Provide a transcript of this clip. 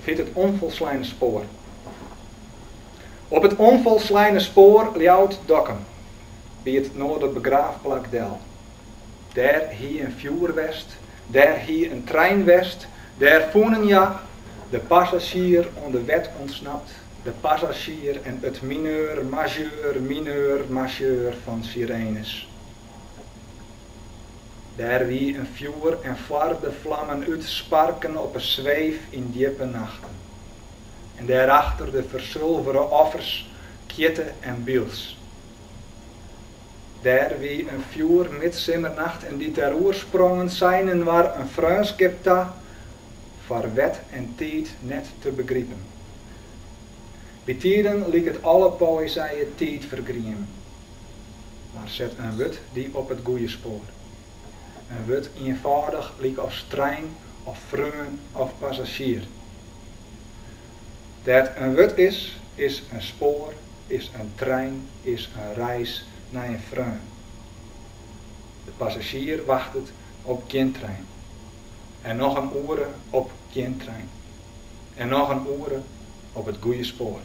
vindt het onvolslijne spoor. Op het onvolslijne spoor ljouwt Dokkum, bij het Noorderbegraafplak Del. Daar hier een vuur west, daar hier een trein west, daar voenen ja de passagier onder wet ontsnapt, de passagier en het mineur, majeur van sirenes. Daar wie een vuur en flarde vlammen uitsparken op een zweef in diepe nachten. En daarachter de verzilveren offers, kitten en biels. Daar wie een vuur midzimmernacht en die ter oorsprongen zijn waar een vreunskip ta, voor wet en tijd net te begrijpen. Bij tijden liek het alle poëzieën tijd vergriemen. Maar zet een wut die op het goede spoor. Een wut eenvoudig liek als trein of vreun of passagier. Dat een wut is een spoor, is een trein, is een reis naar een vreun. De passagier wacht het op geen trein. En nog een uren op geen trein. En nog een uren op het goede spoor.